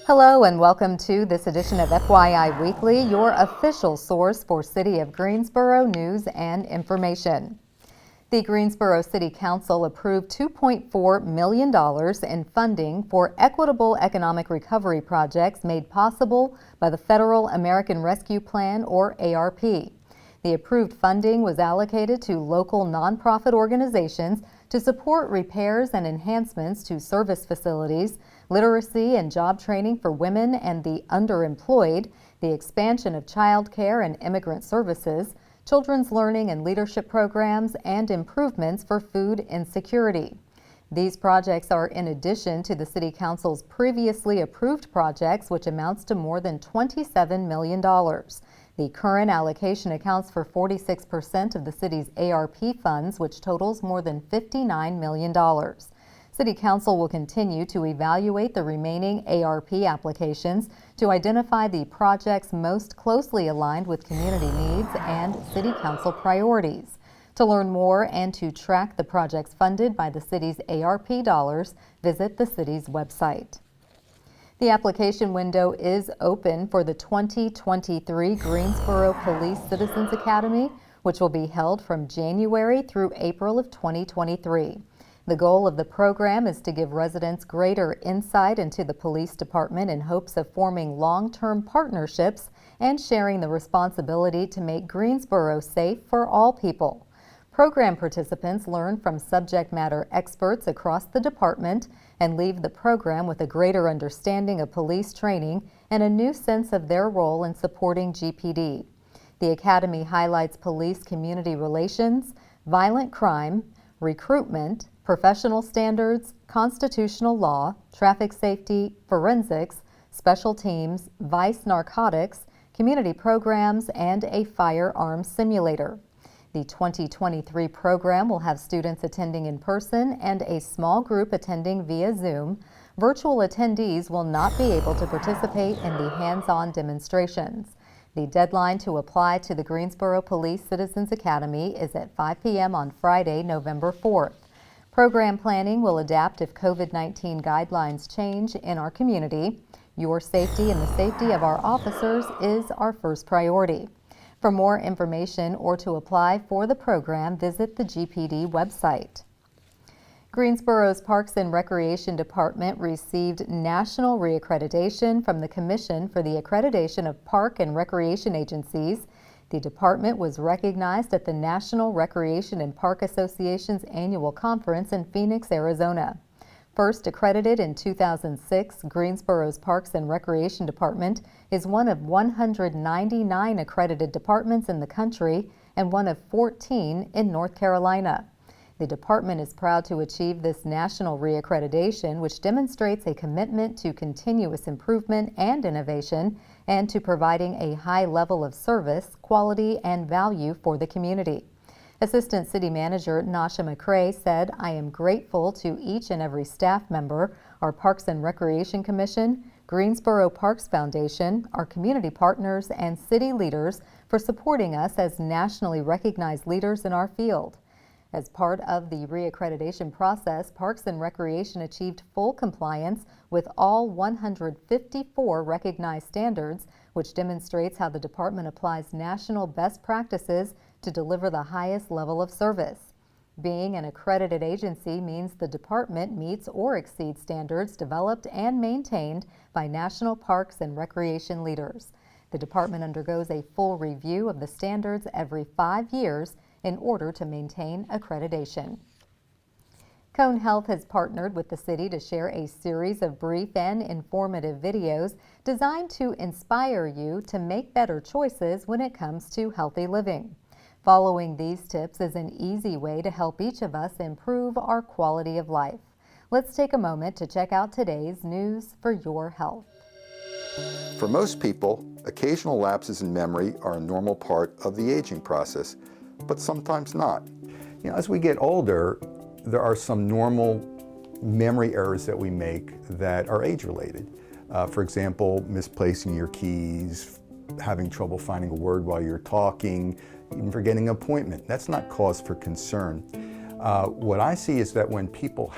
Hello and welcome to this edition of FYI Weekly, your official source for City of Greensboro news and information. The Greensboro City Council approved $2.4 million in funding for equitable economic recovery projects made possible by the Federal American Rescue Plan, or ARP. The approved funding was allocated to local nonprofit organizations to support repairs and enhancements to service facilities, literacy and job training for women and the underemployed, the expansion of child care and immigrant services, children's learning and leadership programs, and improvements for food insecurity. These projects are in addition to the City Council's previously approved projects, which amounts to more than $27 million. The current allocation accounts for 46% of the city's ARP funds, which totals more than $59 million. City Council will continue to evaluate the remaining ARP applications to identify the projects most closely aligned with community needs and City Council priorities. To learn more and to track the projects funded by the city's ARP dollars, visit the city's website. The application window is open for the 2023 Greensboro Police Citizens Academy, which will be held from January through April of 2023. The goal of the program is to give residents greater insight into the police department in hopes of forming long-term partnerships and sharing the responsibility to make Greensboro safe for all people. Program participants learn from subject matter experts across the department and leave the program with a greater understanding of police training and a new sense of their role in supporting GPD. The Academy highlights police community relations, violent crime, recruitment, professional standards, constitutional law, traffic safety, forensics, special teams, vice narcotics, community programs, and a firearms simulator. The 2023 program will have students attending in person and a small group attending via Zoom. Virtual attendees will not be able to participate in the hands-on demonstrations. The deadline to apply to the Greensboro Police Citizens Academy is at 5 p.m. on Friday, November 4th. Program planning will adapt if COVID-19 guidelines change in our community. Your safety and the safety of our officers is our first priority. For more information or to apply for the program, visit the GPD website. Greensboro's Parks and Recreation Department received national reaccreditation from the Commission for the Accreditation of Park and Recreation Agencies. The department was recognized at the National Recreation and Park Association's annual conference in Phoenix, Arizona. First accredited in 2006, Greensboro's Parks and Recreation Department is one of 199 accredited departments in the country and one of 14 in North Carolina. The department is proud to achieve this national reaccreditation, which demonstrates a commitment to continuous improvement and innovation and to providing a high level of service, quality, and value for the community. Assistant City Manager Nasha McCrae said, "I am grateful to each and every staff member, our Parks and Recreation Commission, Greensboro Parks Foundation, our community partners, and city leaders for supporting us as nationally recognized leaders in our field." As part of the reaccreditation process, Parks and Recreation achieved full compliance with all 154 recognized standards, which demonstrates how the department applies national best practices to deliver the highest level of service. Being an accredited agency means the department meets or exceeds standards developed and maintained by national parks and recreation leaders. The department undergoes a full review of the standards every 5 years in order to maintain accreditation. Cone Health has partnered with the city to share a series of brief and informative videos designed to inspire you to make better choices when it comes to healthy living. Following these tips is an easy way to help each of us improve our quality of life. Let's take a moment to check out today's news for your health. For most people, occasional lapses in memory are a normal part of the aging process, but sometimes not. As we get older, there are some normal memory errors that we make that are age-related. For example, misplacing your keys, having trouble finding a word while you're talking, even forgetting an appointment. That's not cause for concern. What I see is that when people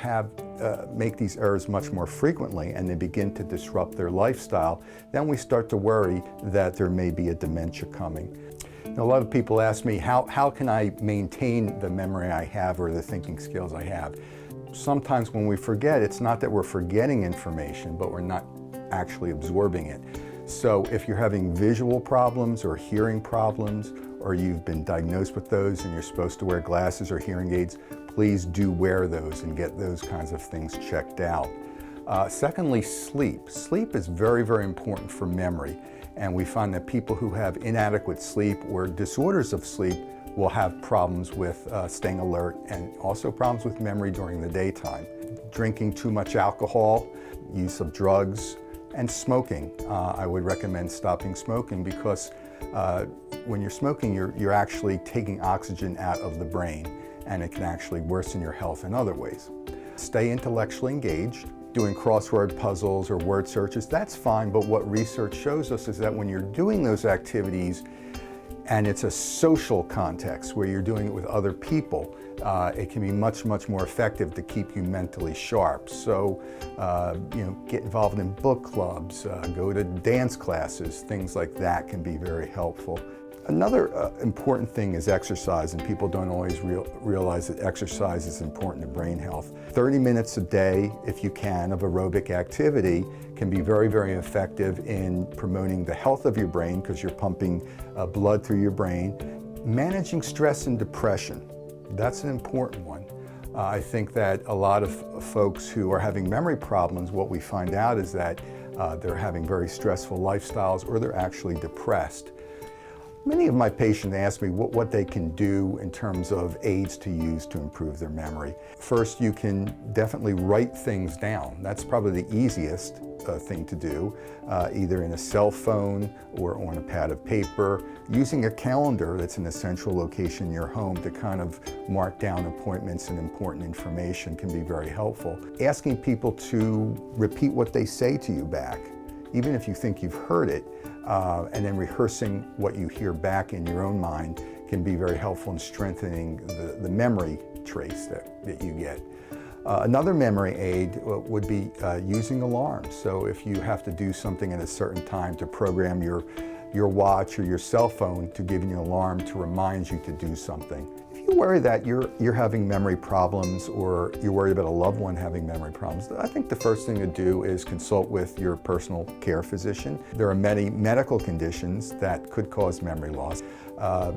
make these errors much more frequently and they begin to disrupt their lifestyle, then we start to worry that there may be a dementia coming. Now, a lot of people ask me, how can I maintain the memory I have or the thinking skills I have? Sometimes when we forget, it's not that we're forgetting information, but we're not actually absorbing it. So if you're having visual problems or hearing problems, or you've been diagnosed with those and you're supposed to wear glasses or hearing aids, please do wear those and get those kinds of things checked out. Secondly, sleep. Sleep is very, very important for memory. And we find that people who have inadequate sleep or disorders of sleep will have problems with staying alert and also problems with memory during the daytime. Drinking too much alcohol, use of drugs, and smoking. I would recommend stopping smoking because when you're smoking, you're actually taking oxygen out of the brain, and it can actually worsen your health in other ways. Stay intellectually engaged. Doing crossword puzzles or word searches, that's fine, but what research shows us is that when you're doing those activities and it's a social context where you're doing it with other people, it can be much, much more effective to keep you mentally sharp. So, get involved in book clubs, go to dance classes, things like that can be very helpful. Another important thing is exercise, and people don't always realize that exercise is important to brain health. 30 minutes a day, if you can, of aerobic activity can be very, very effective in promoting the health of your brain because you're pumping blood through your brain. Managing stress and depression, that's an important one. I think that a lot of folks who are having memory problems, what we find out is that they're having very stressful lifestyles or they're actually depressed. Many of my patients ask me what they can do in terms of aids to use to improve their memory. First, you can definitely write things down. That's probably the easiest thing to do, either in a cell phone or on a pad of paper. Using a calendar that's in a central location in your home to kind of mark down appointments and important information can be very helpful. Asking people to repeat what they say to you back, even if you think you've heard it, and then rehearsing what you hear back in your own mind can be very helpful in strengthening the memory trace that you get. Another memory aid would be using alarms. So if you have to do something at a certain time to program your watch or your cell phone to give you an alarm to remind you to do something. If you worry that you're having memory problems or you're worried about a loved one having memory problems, I think the first thing to do is consult with your personal care physician. There are many medical conditions that could cause memory loss.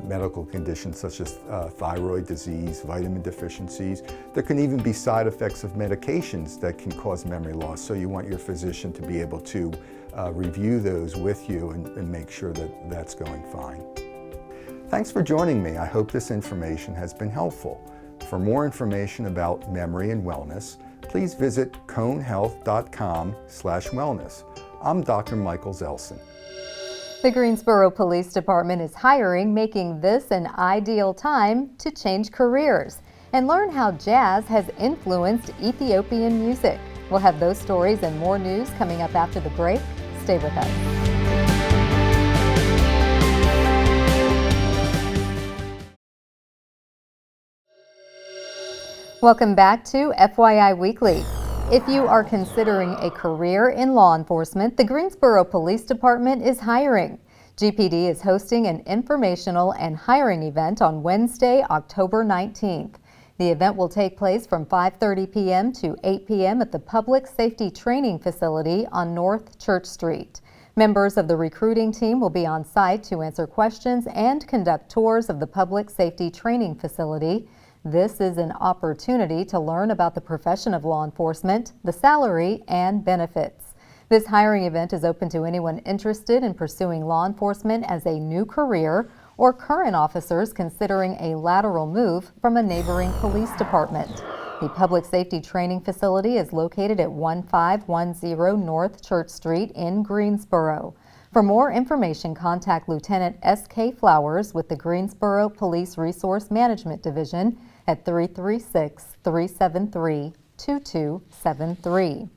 Medical conditions such as thyroid disease, vitamin deficiencies. There can even be side effects of medications that can cause memory loss, so you want your physician to be able to review those with you and make sure that that's going fine. Thanks for joining me. I hope this information has been helpful. For more information about memory and wellness, please visit conehealth.com/wellness. I'm Dr. Michael Zelson. The Greensboro Police Department is hiring, making this an ideal time to change careers and learn how jazz has influenced Ethiopian music. We'll have those stories and more news coming up after the break. Stay with us. Welcome back to FYI Weekly. If you are considering a career in law enforcement, the Greensboro Police Department is hiring. GPD is hosting an informational and hiring event on Wednesday, October 19th. The event will take place from 5:30 p.m. to 8 p.m. at the Public Safety Training Facility on North Church Street. Members of the recruiting team will be on site to answer questions and conduct tours of the Public Safety Training Facility. This is an opportunity to learn about the profession of law enforcement, the salary, and benefits. This hiring event is open to anyone interested in pursuing law enforcement as a new career or current officers considering a lateral move from a neighboring police department. The Public Safety Training Facility is located at 1510 North Church Street in Greensboro. For more information, contact Lieutenant S.K. Flowers with the Greensboro Police Resource Management Division at 336-373-3000. 888-222-2273.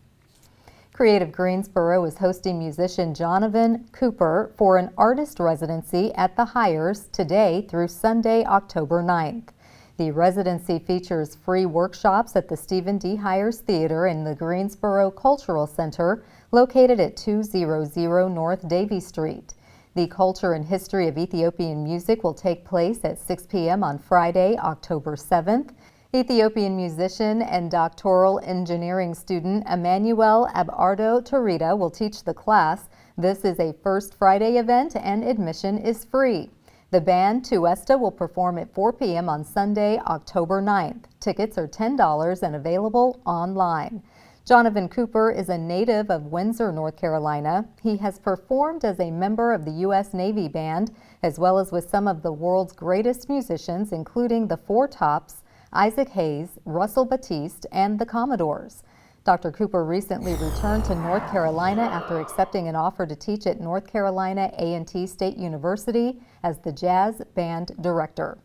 Creative Greensboro is hosting musician Jonathan Cooper for an artist residency at the Hires today through Sunday, October 9th. The residency features free workshops at the Stephen D. Hires Theater in the Greensboro Cultural Center, located at 200 North Davie Street. The Culture and History of Ethiopian Music will take place at 6 p.m. on Friday, October 7th. Ethiopian musician and doctoral engineering student Emmanuel Abardo Torita will teach the class. This is a First Friday event and admission is free. The band Tuesta will perform at 4 p.m. on Sunday, October 9th. Tickets are $10 and available online. Jonathan Cooper is a native of Windsor, North Carolina. He has performed as a member of the U.S. Navy Band, as well as with some of the world's greatest musicians, including the Four Tops, Isaac Hayes, Russell Batiste, and the Commodores. Dr. Cooper recently returned to North Carolina after accepting an offer to teach at North Carolina A&T State University as the jazz band director.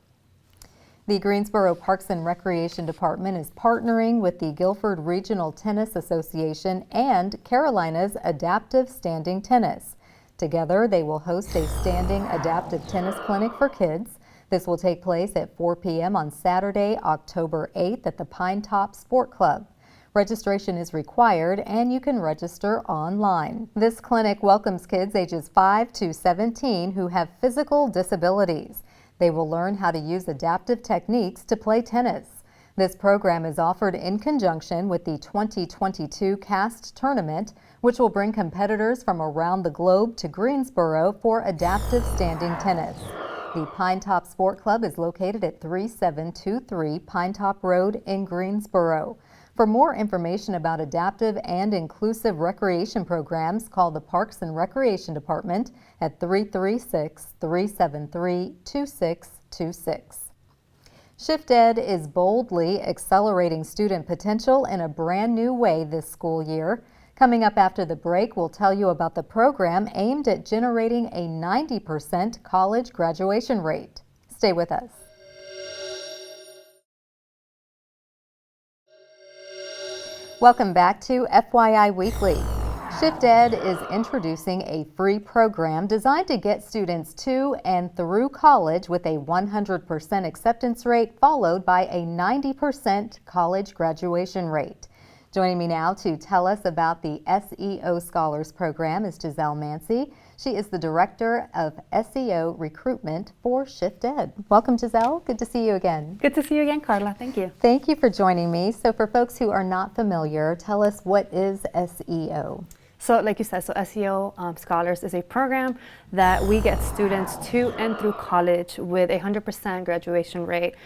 The Greensboro Parks and Recreation Department is partnering with the Guilford Regional Tennis Association and Carolina's Adaptive Standing Tennis. Together, they will host a standing adaptive tennis clinic for kids. This will take place at 4 p.m. on Saturday, October 8th at the Pine Top Sport Club. Registration is required and you can register online. This clinic welcomes kids ages 5 to 17 who have physical disabilities. They will learn how to use adaptive techniques to play tennis. This program is offered in conjunction with the 2022 CAST tournament, which will bring competitors from around the globe to Greensboro for adaptive standing tennis. The Pine Top Sport Club is located at 3723 Pine Top Road in Greensboro. For more information about adaptive and inclusive recreation programs, call the Parks and Recreation Department at 336-373-2626. Shift Ed is boldly accelerating student potential in a brand new way this school year. Coming up after the break, we'll tell you about the program aimed at generating a 90% college graduation rate. Stay with us. Welcome back to FYI Weekly. Shift Ed is introducing a free program designed to get students to and through college with a 100% acceptance rate followed by a 90% college graduation rate. Joining me now to tell us about the SEO Scholars Program is Giselle Mancy. She is the Director of SEO Recruitment for Shift Ed. Welcome, Giselle. Good to see you again. Good to see you again, Carla. Thank you. Thank you for joining me. So for folks who are not familiar, tell us, what is SEO? So like you said, SEO Scholars is a program that we get students to and through college with a 100% graduation rate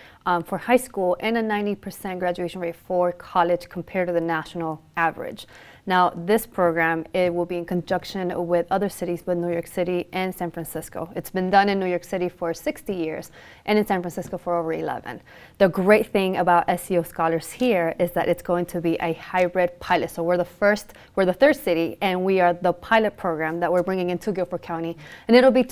for high school and a 90% graduation rate for college compared to the national average. Now, this program, it will be in conjunction with other cities, with New York City and San Francisco. It's been done in New York City for 60 years and in San Francisco for over 11. The great thing about SEO Scholars here is that it's going to be a hybrid pilot. So we're the third city, and we are the pilot program that we're bringing into Guilford County. And it'll be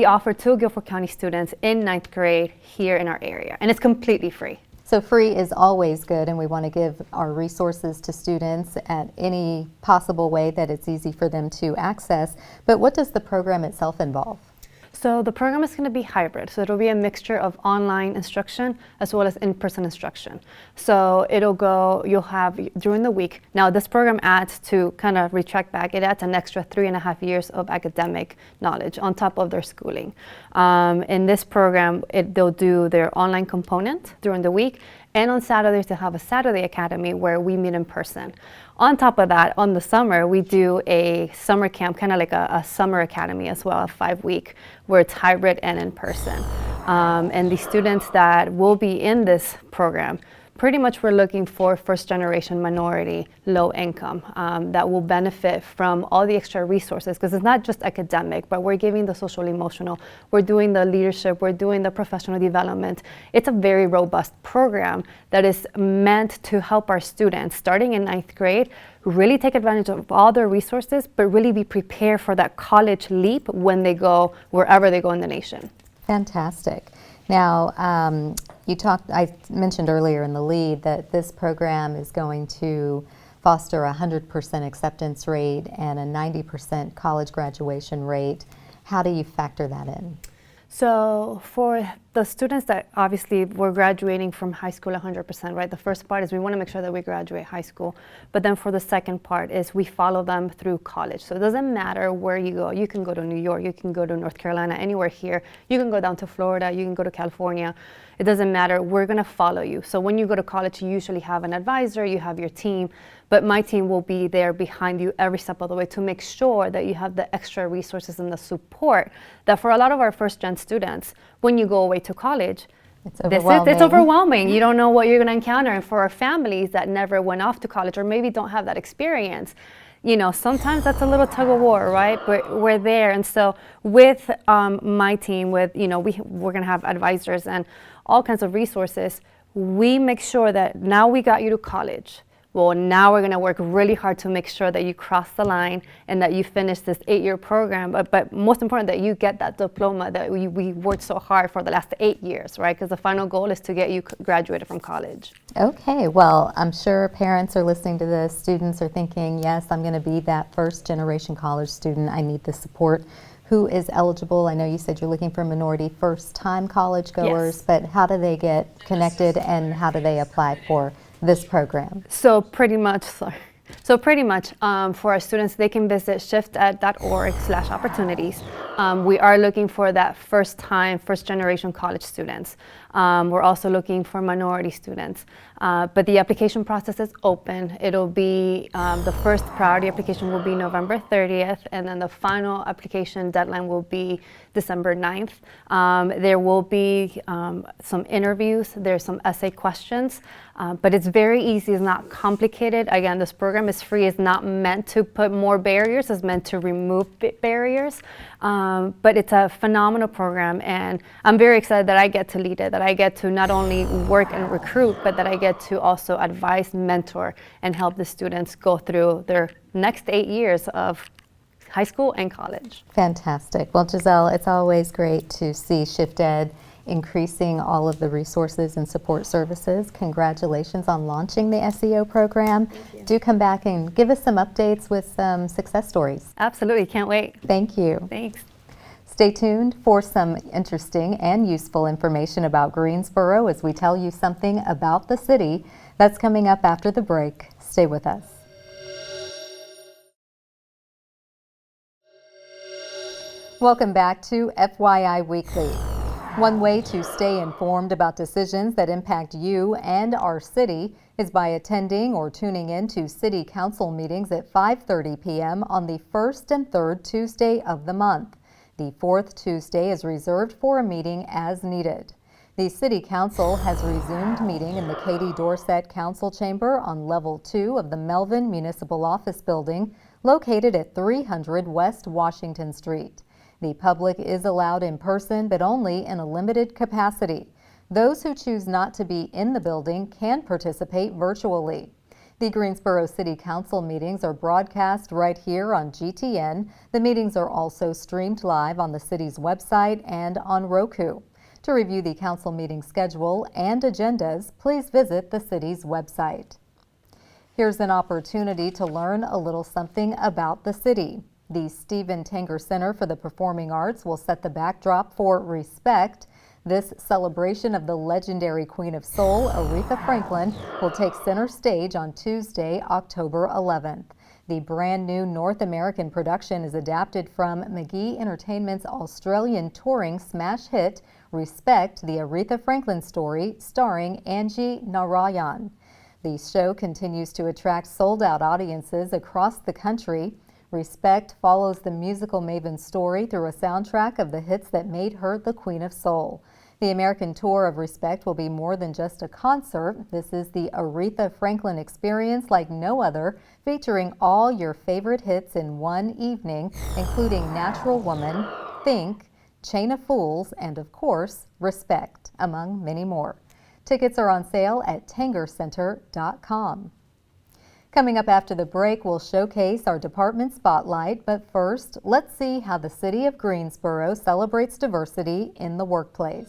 offered to Guilford County students in 9th grade here in our area. And it's completely free. So free is always good, and we want to give our resources to students at any possible way that it's easy for them to access. But what does the program itself involve? So the program is going to be hybrid. So it'll be a mixture of online instruction as well as in-person instruction. So you'll have during the week. Now this program adds, to kind of retract back, it adds an extra 3.5 years of academic knowledge on top of their schooling. In this program, they'll do their online component during the week, and on Saturdays they have a Saturday Academy where we meet in person. On top of that, on the summer, we do a summer camp, kind of like a summer academy as well, a 5-week, where it's hybrid and in person. And the students that will be in this program, pretty much we're looking for first-generation minority, low income, that will benefit from all the extra resources, because it's not just academic, but we're giving the social emotional, we're doing the leadership, we're doing the professional development. It's a very robust program that is meant to help our students, starting in 9th grade, really take advantage of all their resources, but really be prepared for that college leap when they go wherever they go in the nation. Fantastic. Now, I mentioned earlier in the lead that this program is going to foster a 100% acceptance rate and a 90% college graduation rate. How do you factor that in? So for the students that obviously we're graduating from high school 100%, right? The first part is we want to make sure that we graduate high school. But then for the second part is we follow them through college. So it doesn't matter where you go. You can go to New York, you can go to North Carolina, anywhere here. You can go down to Florida, you can go to California. It doesn't matter. We're going to follow you. So when you go to college, you usually have an advisor, you have your team. But my team will be there behind you every step of the way to make sure that you have the extra resources and the support that for a lot of our first-gen students, when you go away to college, it's overwhelming. It's overwhelming. You don't know what you're going to encounter. And for our families that never went off to college or maybe don't have that experience, you know, sometimes that's a little tug of war, right? But we're there. And so with my team, with, you know, we're going to have advisors and all kinds of resources. We make sure that now we got you to college. Well, now we're going to work really hard to make sure that you cross the line and that you finish this 8-year program. But most important, that you get that diploma that we worked so hard for the last 8 years, right? Because the final goal is to get you graduated from college. Okay, well, I'm sure parents are listening to this. Students are thinking, yes, I'm going to be that first generation college student. I need the support. Who is eligible? I know you said you're looking for minority first-time college goers, Yes. but how do they get connected and how do they apply for this program? So pretty much for our students, they can visit shifted.org/opportunities. We are looking for that first generation college students. We're also looking for minority students. But the application process is open. It'll be, the first priority application will be November 30th, and then the final application deadline will be December 9th. There will be some interviews, there's some essay questions, but it's very easy, it's not complicated. Again, this program is free, it's not meant to put more barriers, it's meant to remove barriers. But it's a phenomenal program, and I'm very excited that I get to lead it, that I get to not only work and recruit, but that I get to also advise, mentor, and help the students go through their next 8 years of high school and college. Fantastic. Well, Giselle, it's always great to see ShiftEd increasing all of the resources and support services. Congratulations on launching the SEO program. Do come back and give us some updates with some success stories. Absolutely, can't wait. Thank you. Thanks. Stay tuned for some interesting and useful information about Greensboro as we tell you something about the city. That's coming up after the break. Stay with us. Welcome back to FYI Weekly. One way to stay informed about decisions that impact you and our city is by attending or tuning in to City Council meetings at 5:30 p.m. on the first and third Tuesday of the month. The fourth Tuesday is reserved for a meeting as needed. The City Council has resumed meeting in the Katie Dorset Council Chamber on Level 2 of the Melvin Municipal Office Building, located at 300 West Washington Street. The public is allowed in person, but only in a limited capacity. Those who choose not to be in the building can participate virtually. The Greensboro City Council meetings are broadcast right here on GTN. The meetings are also streamed live on the city's website and on Roku. To review the council meeting schedule and agendas, please visit the city's website. Here's an opportunity to learn a little something about the city. The Stephen Tanger Center for the Performing Arts will set the backdrop for Respect. This celebration of the legendary Queen of Soul, Aretha Franklin, will take center stage on Tuesday, October 11th. The brand new North American production is adapted from McGee Entertainment's Australian touring smash hit, Respect, the Aretha Franklin Story, starring Angie Narayan. The show continues to attract sold-out audiences across the country. Respect follows the musical maven's story through a soundtrack of the hits that made her the Queen of Soul. The American tour of Respect will be more than just a concert. This is the Aretha Franklin experience like no other, featuring all your favorite hits in one evening, including Natural Woman, Think, Chain of Fools, and of course, Respect, among many more. Tickets are on sale at tangercenter.com. Coming up after the break, we'll showcase our department spotlight, but first, let's see how the city of Greensboro celebrates diversity in the workplace.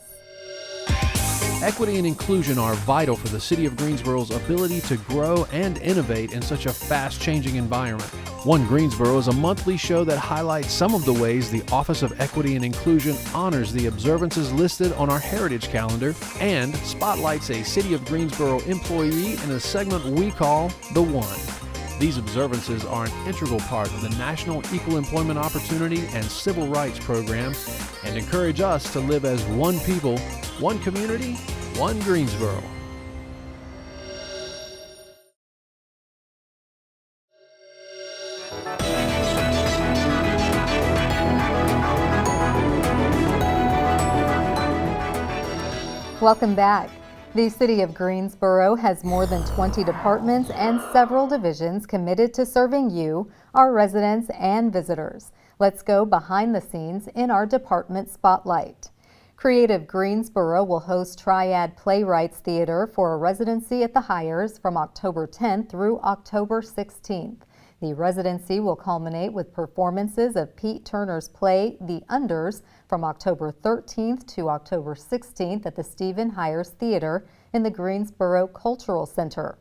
Equity and inclusion are vital for the City of Greensboro's ability to grow and innovate in such a fast-changing environment. One Greensboro is a monthly show that highlights some of the ways the Office of Equity and Inclusion honors the observances listed on our Heritage Calendar and spotlights a City of Greensboro employee in a segment we call The One. These observances are an integral part of the National Equal Employment Opportunity and Civil Rights Program and encourage us to live as one people, one community, one Greensboro. Welcome back. The City of Greensboro has more than 20 departments and several divisions committed to serving you, our residents and visitors. Let's go behind the scenes in our department spotlight. Creative Greensboro will host Triad Playwrights Theater for a residency at the Hyers from October 10th through October 16th. The residency will culminate with performances of Pete Turner's play, The Unders, from October 13th to October 16th at the Stephen Hyers Theater in the Greensboro Cultural Center.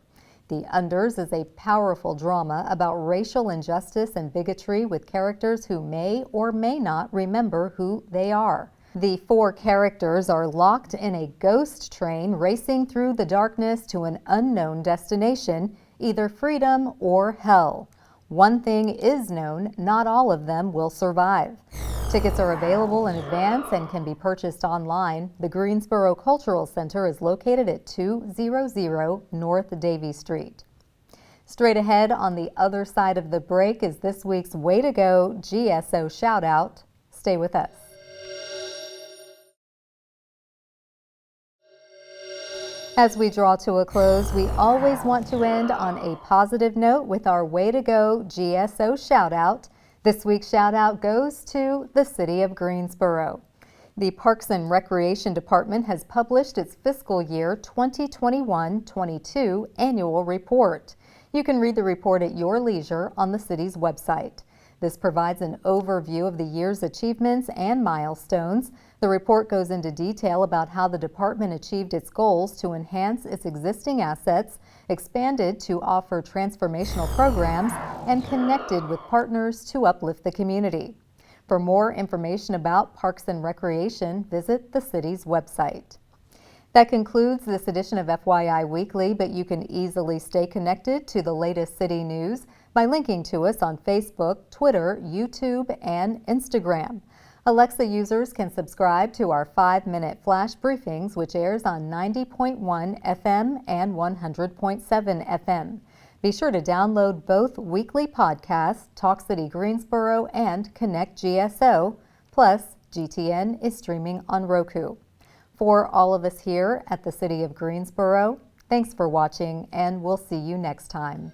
The Unders is a powerful drama about racial injustice and bigotry with characters who may or may not remember who they are. The 4 characters are locked in a ghost train racing through the darkness to an unknown destination, either freedom or hell. One thing is known, not all of them will survive. Tickets are available in advance and can be purchased online. The Greensboro Cultural Center is located at 200 North Davie Street. Straight ahead on the other side of the break is this week's Way to Go GSO shout out. Stay with us. As we draw to a close, we always want to end on a positive note with our Way to Go GSO shout out. This week's shout out goes to the City of Greensboro. The Parks and Recreation Department has published its fiscal year 2021-22 annual report. You can read the report at your leisure on the city's website. This provides an overview of the year's achievements and milestones. The report goes into detail about how the department achieved its goals to enhance its existing assets, expanded to offer transformational programs, and connected with partners to uplift the community. For more information about Parks and Recreation, visit the city's website. That concludes this edition of FYI Weekly, but you can easily stay connected to the latest city news by linking to us on Facebook, Twitter, YouTube, and Instagram. Alexa users can subscribe to our 5-minute flash briefings, which airs on 90.1 FM and 100.7 FM. Be sure to download both weekly podcasts, Talk City Greensboro and Connect GSO, plus GTN is streaming on Roku. For all of us here at the City of Greensboro, thanks for watching, and we'll see you next time.